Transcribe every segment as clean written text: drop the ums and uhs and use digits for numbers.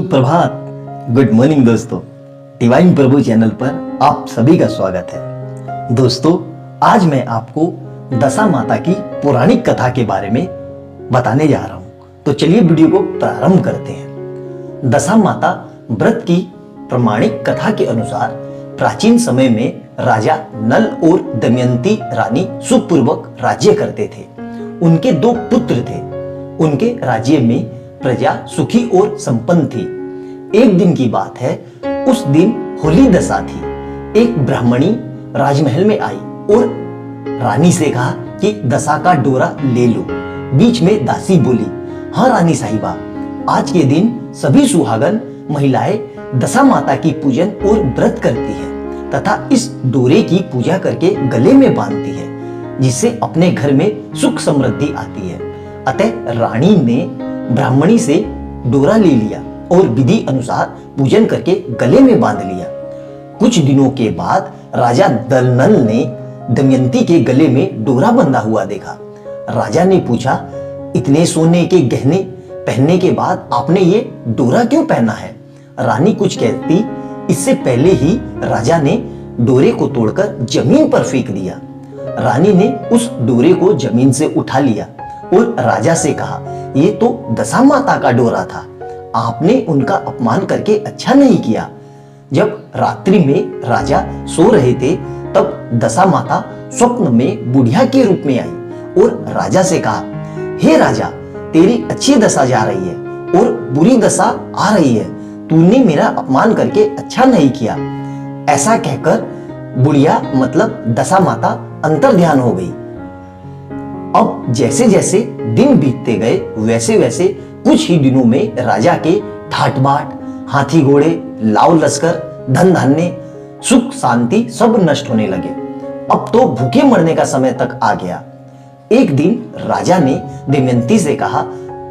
सुप्रभात, good morning दोस्तों। Divine प्रभु channel पर आप सभी का स्वागत है। दोस्तों, आज मैं आपको दशा माता की पौराणिक कथा के बारे में बताने जा रहा हूं। तो चलिए वीडियो को प्रारंभ करते हैं। दशा माता व्रत की प्रमाणिक कथा के अनुसार प्राचीन समय में राजा नल और दमयंती रानी सुखपूर्वक राज्य करते थे। उनके दो पुत्र थे। उनके राज्य में प्रजा सुखी और संपन्न थी। एक दिन की बात है, उस दिन होली दशा थी। एक ब्राह्मणी राजमहल में आई और रानी से कहा कि दशा का डोरा ले लो। बीच में दासी बोली, हाँ रानी साहिबा, आज के दिन सभी सुहागन महिलाएं दशा माता की पूजन और व्रत करती है तथा इस डोरे की पूजा करके गले में बांधती है, जिससे अपने घर में सुख समृद्धि आती है। अतः रानी ने ब्राह्मणी से डोरा ले लिया और विधि अनुसार पूजन करके गले में बांध लिया। कुछ दिनों के बाद राजा दलनल ने दमयंती के गले में डोरा बंधा हुआ देखा। राजा ने पूछा, इतने सोने के गहने पहनने के बाद आपने ये डोरा क्यों पहना है? रानी कुछ कहती इससे पहले ही राजा ने डोरे को तोड़कर जमीन पर फेंक दिया। रानी ने उस डोरे को जमीन से उठा लिया और राजा से कहा, ये तो दशा माता का डोरा था, आपने उनका अपमान करके अच्छा नहीं किया। जब रात्रि में राजा सो रहे थे, तब दशा माता स्वप्न में बुढ़िया के रूप में आई और राजा से कहा, हे राजा, तेरी अच्छी दशा जा रही है और बुरी दशा आ रही है, तूने मेरा अपमान करके अच्छा नहीं किया। ऐसा कहकर बुढ़िया मतलब दशा माता अंतर्ध्यान हो गई। अब जैसे जैसे दिन बीतते गए, वैसे वैसे कुछ ही दिनों में राजा के ठाट बाट, हाथी घोड़े, लाव लश्कर, धन धान्य, सुख शांति सब नष्ट होने लगे। अब तो भूखे मरने का समय तक आ गया। एक दिन राजा ने दमयंती से कहा,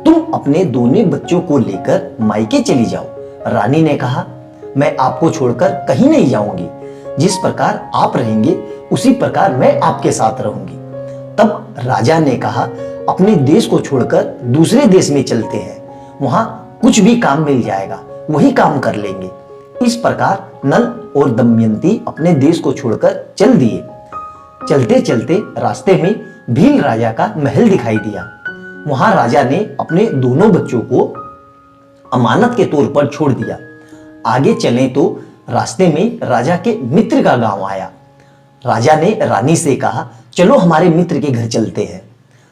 तुम अपने दोनों बच्चों को लेकर मायके चली जाओ। रानी ने कहा, मैं आपको छोड़कर कहीं नहीं जाऊंगी। जिस प्रकार आप रहेंगे उसी प्रकार मैं आपके साथ रहूंगी। तब राजा ने कहा, अपने देश को छोड़कर दूसरे देश में चलते हैं, वहां कुछ भी काम मिल जाएगा, वही काम कर लेंगे। इस प्रकार नल और दमयंती अपने देश को छोड़कर चल दिए। चलते चलते रास्ते में भील राजा का महल दिखाई दिया। वहां राजा ने अपने दोनों बच्चों को अमानत के तौर पर छोड़ दिया। आगे चले तो रास्ते में राजा के मित्र का गांव आया। राजा ने रानी से कहा, चलो हमारे मित्र के घर चलते हैं।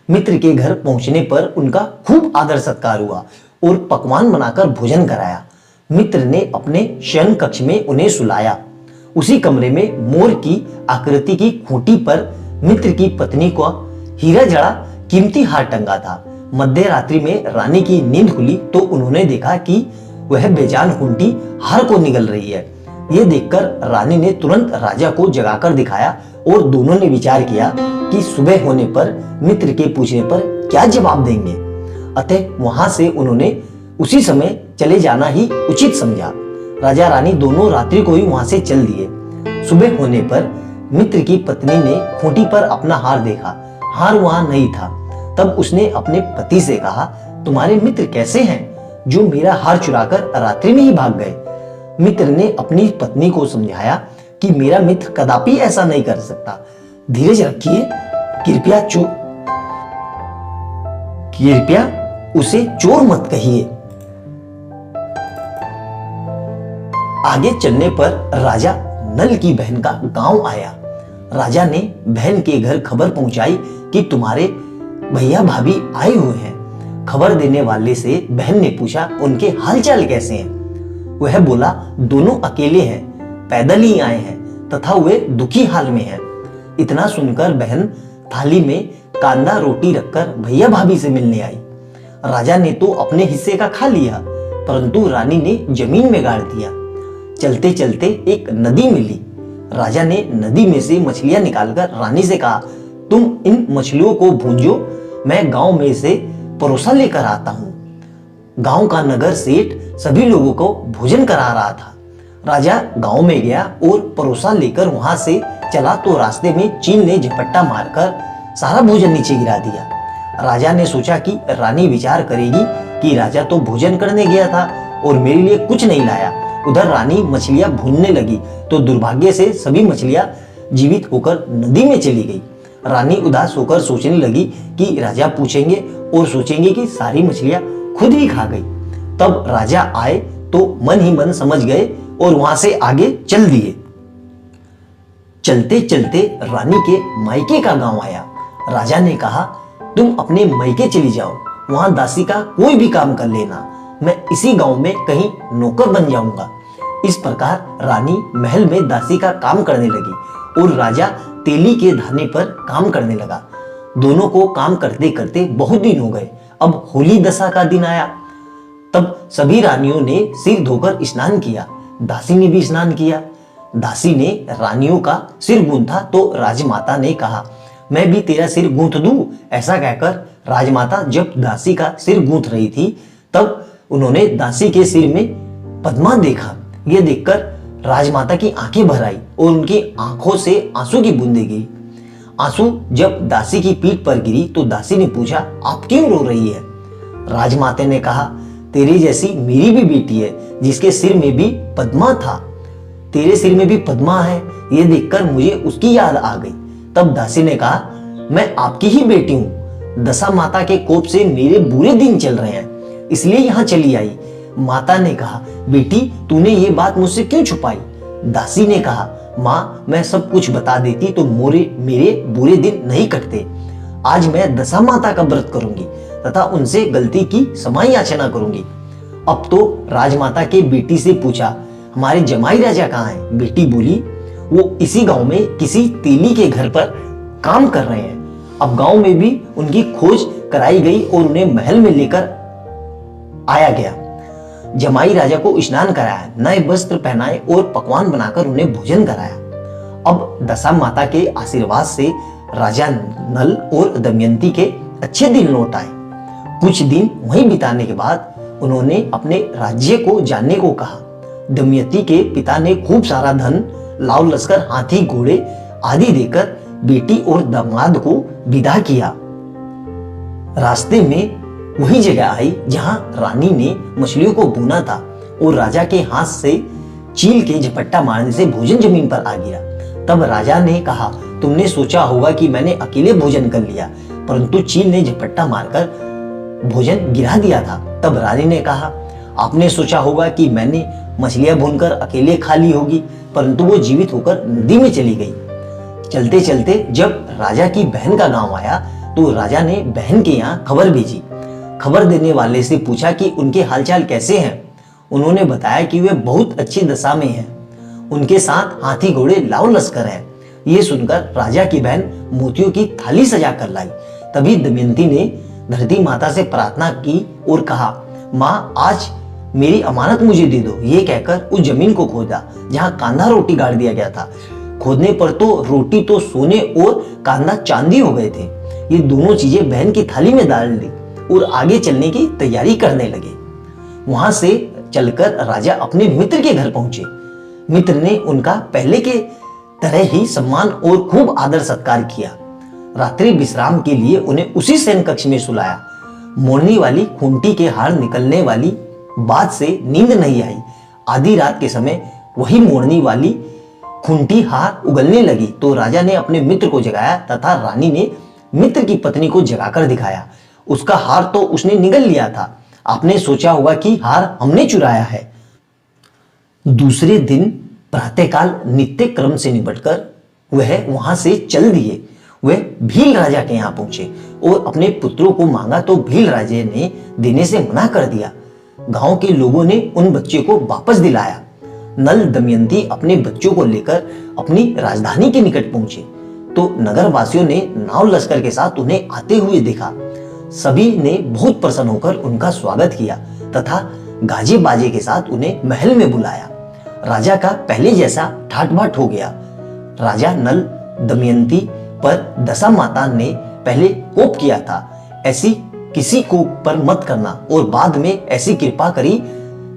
मित्र के घर पहुंचने पर उनका खूब आदर सत्कार हुआ और पकवान बनाकर भोजन कराया। मित्र ने अपने शयन कक्ष में उन्हें सुलाया। उसी कमरे में मोर की आकृति की खूंटी पर मित्र की पत्नी को हीरा जड़ा कीमती हार टंगा था। मध्य रात्रि में रानी की नींद खुली तो उन्होंने देखा कि वह बेजान खूंटी हार को निगल रही है। यह देखकर रानी ने तुरंत राजा को जगाकर दिखाया और दोनों ने विचार किया कि सुबह होने पर मित्र के पूछने पर क्या जवाब देंगे। अतः वहां से उन्होंने उसी समय चले जाना ही उचित समझा। राजा रानी दोनों रात्रि को ही वहां से चल दिए। सुबह होने पर मित्र की पत्नी ने खूंटी पर अपना हार देखा। हार वहां नहीं था। तब उसने अपने पति से कहा, तुम्हारे मित्र कैसे हैं जो मेरा हार चुराकर रात्रि में ही भाग गए? मित्र ने अपनी पत्नी को समझाया कि मेरा मित्र कदापि ऐसा नहीं कर सकता, धीरज रखिए, कृपया उसे चोर मत कहिए। आगे चलने पर राजा नल की बहन का गांव आया। राजा ने बहन के घर खबर पहुंचाई कि तुम्हारे भैया भाभी आए हुए हैं। खबर देने वाले से बहन ने पूछा, उनके हालचाल कैसे हैं? वह बोला, दोनों अकेले हैं, पैदल ही आए हैं तथा वे दुखी हाल में हैं। इतना सुनकर बहन थाली में कांदा रोटी रखकर भैया भाभी से मिलने आई। राजा ने तो अपने हिस्से का खा लिया, परंतु रानी ने जमीन में गाड़ दिया। चलते चलते एक नदी मिली। राजा ने नदी में से मछलियां निकालकर रानी से कहा, तुम इन मछलियों को भूंजो, मैं गांव में से परोसा लेकर आता हूं। गांव का नगर सेठ सभी लोगों को भोजन करा रहा था। राजा गांव में गया और परोसा लेकर वहां से चला तो रास्ते में चील ने झपट्टा मारकर सारा भोजन नीचे गिरा दिया। राजा ने सोचा कि रानी विचार करेगी कि राजा तो भोजन करने गया था और मेरे लिए कुछ नहीं लाया। उधर रानी मछलियां भूनने लगी तो दुर्भाग्य से सभी मछलियां जीवित होकर नदी में चली गई। रानी उदास होकर सोचने लगी कि राजा पूछेंगे और सोचेंगे कि सारी मछलियां खुद ही खा गई। तब राजा आए तो मन ही मन समझ गए और वहां से आगे चल दिए। चलते चलते रानी के मायके का गांव आया। राजा ने कहा, तुम अपने मायके चली जाओ, वहां दासी का कोई भी काम कर लेना, मैं इसी गांव में कहीं नौकर बन जाऊंगा। इस प्रकार रानी महल में दासी का काम करने लगी और राजा तेली के धाने पर काम करने लगा। दोनों को काम करते करते बहुत दिन हो गए। अब होली दशा का दिन आया। तब सभी रानियों ने सिर धोकर स्नान किया। दासी ने भी स्नान किया। दासी ने रानियों का सिर गूंथा तो राजमाता ने कहा, मैं भी तेरा सिर गूंथ दूं। ऐसा कहकर राजमाता जब दासी का सिर गूंथ रही थी तब उन्होंने दासी के सिर में पद्मा देखा। यह देखकर राजमाता की आंखें भर आई और उनकी आंखों से आंसू की बूंदें गिरी। आंसू जब दासी की पीठ पर गिरी तो दासी ने पूछा, आप क्यों रो रही है? राजमाता ने कहा, तेरी जैसी मेरी भी बेटी है जिसके सिर में भी पद्मा था। तेरे सिर में भी पद्मा है, ये देखकर मुझे उसकी याद आ गई। तब दासी ने कहा, मैं आपकी ही बेटी हूं। दशा माता के कोप से मेरे बुरे दिन चल रहे हैं, इसलिए यहाँ चली आई। माता ने कहा, बेटी तूने ये बात मुझसे क्यों छुपाई? दासी ने कहा, माँ मैं सब कुछ बता देती तो मेरे बुरे दिन नहीं कटते। आज मैं दशा माता का व्रत करूंगी तथा उनसे गलती की क्षमा याचना करूंगी। अब तो राजमाता के बेटी से पूछा, हमारे जमाई राजा कहाँ हैं? बेटी बोली, वो इसी गांव में किसी तेली के घर पर काम कर रहे हैं। अब गांव में भी उनकी खोज कराई गई और उन्हें महल में लेकर आया गया। जमाई राजा को स्नान कराया, नए वस्त्र पहनाए और पकवान बनाकर उन्हें भोजन कराया। अब दशा माता के आशीर्वाद से राजा नल और दमयंती के अच्छे दिन लौट आए। कुछ दिन वहीं बिताने के बाद उन्होंने अपने राज्य को जानने को कहा। दमयंती के पिता ने खूब सारा धन, लाव लश्कर, हाथी घोड़े आदि देकर बेटी और दामाद को विदा किया। रास्ते में वही जगह आई जहां रानी ने मछलियों को भूना था और राजा के हाथ से चील के झपट्टा मारने से भोजन जमीन पर आ गिरा। तब राजा ने कहा, तुमने सोचा होगा कि मैंने अकेले भोजन कर लिया, परंतु चील ने झपट्टा मारकर भोजन गिरा दिया था। तब रानी ने कहा, आपने सोचा होगा कि मैंने मछलियां भूनकर अकेले खा ली होगी, परंतु वो जीवित होकर नदी में चली गई। चलते चलते जब राजा की बहन का गांव आया तो राजा ने बहन के यहाँ खबर भेजी। खबर देने वाले से पूछा कि उनके हालचाल कैसे हैं। उन्होंने बताया कि वे बहुत अच्छी दशा में हैं, उनके साथ हाथी घोड़े लाव लश्कर है। ये सुनकर राजा की बहन मोतियों की थाली सजा कर लाई। तभी दमयंती ने धरती माता से प्रार्थना की और कहा, माँ आज मेरी अमानत मुझे दे दो। ये कहकर उस जमीन को खोदा जहां कांधा रोटी गाड़ दिया गया था। खोदने पर तो रोटी तो सोने और कांधा चांदी हो गए थे। ये दोनों चीजें बहन की थाली में डाल दी और आगे चलने की तैयारी करने लगे। वहां से चलकर राजा अपने मित्र के घर पहुंचे। मित्र ने उनका पहले के तरह ही सम्मान और खूब आदर सत्कार किया। रात्रि विश्राम के लिए उन्हें उसी शयन कक्ष में सुलाया। मोड़नी वाली खूंटी के हार निकलने वाली बात से नींद नहीं आई। आधी रात के समय वही मोड़नी वाली खूंटी हार उगलने लगी तो राजा ने अपने मित्र को जगाया तथा रानी ने मित्र की पत्नी को जगाकर दिखाया। उसका हार तो उसने निगल लिया था। आपने सोचा होगा कि हार हमने चुराया है। दूसरे दिन प्रातःकाल नित्य क्रम से निपटकर वह वहां से चल दिए। वह भील राजा के यहाँ पहुंचे और अपने पुत्रों को मांगा तो भील राजे ने देने से मना कर दिया। गांव के लोगों ने उन बच्चे को वापस दिलाया। नल दमयंती अपने बच्चों को लेकर अपनी राजधानी के निकट पहुंचे तो नगर वासियों ने नाव लश्कर के साथ उन्हें आते हुए देखा। सभी ने बहुत प्रसन्न होकर उनका स्वागत किया तथा गाजे बाजे के साथ उन्हें महल में बुलाया। राजा का पहले जैसा ठाट बाट हो गया। राजा नल दमयंती पर दशा माता ने पहले कोप किया था, ऐसी किसी को पर मत करना और बाद में ऐसी कृपा करी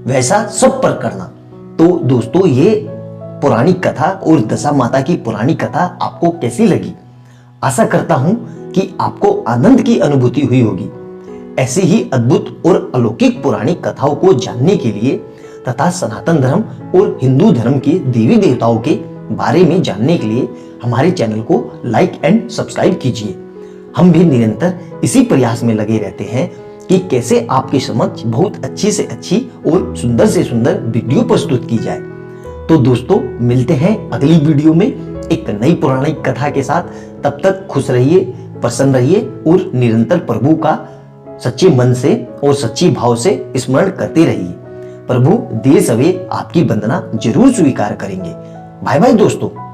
वैसा सब पर करना। तो दोस्तों ये पौराणिक कथा और दशा माता की पौराणिक कथा आपको कैसी लगी? आशा करता हूं कि आपको आनंद की अनुभूति हुई होगी। ऐसी ही अद्भुत और अलौकिक पौराणिक कथाओं को जानने के लिए तथा सनातन धर्म और हिंदू धर्म के देवी देवताओं के बारे में जानने के लिए हमारे चैनल को लाइक एंड सब्सक्राइब कीजिए। हम भी निरंतर इसी प्रयास में लगे रहते हैं कि कैसे आपके समक्ष बहुत अच्छी से अच्छी और सुंदर से सुंदर वीडियो प्रस्तुत की जाए। तो दोस्तों, मिलते हैं अगली वीडियो में एक नई पौराणिक कथा के साथ। तब तक खुश रहिए, प्रसन्न रहिए और निरंतर प्रभु का सच्चे मन से और सच्ची भाव से स्मरण करते रहिए। प्रभु देर सवेर आपकी वंदना जरूर स्वीकार करेंगे। बाय बाय दोस्तों।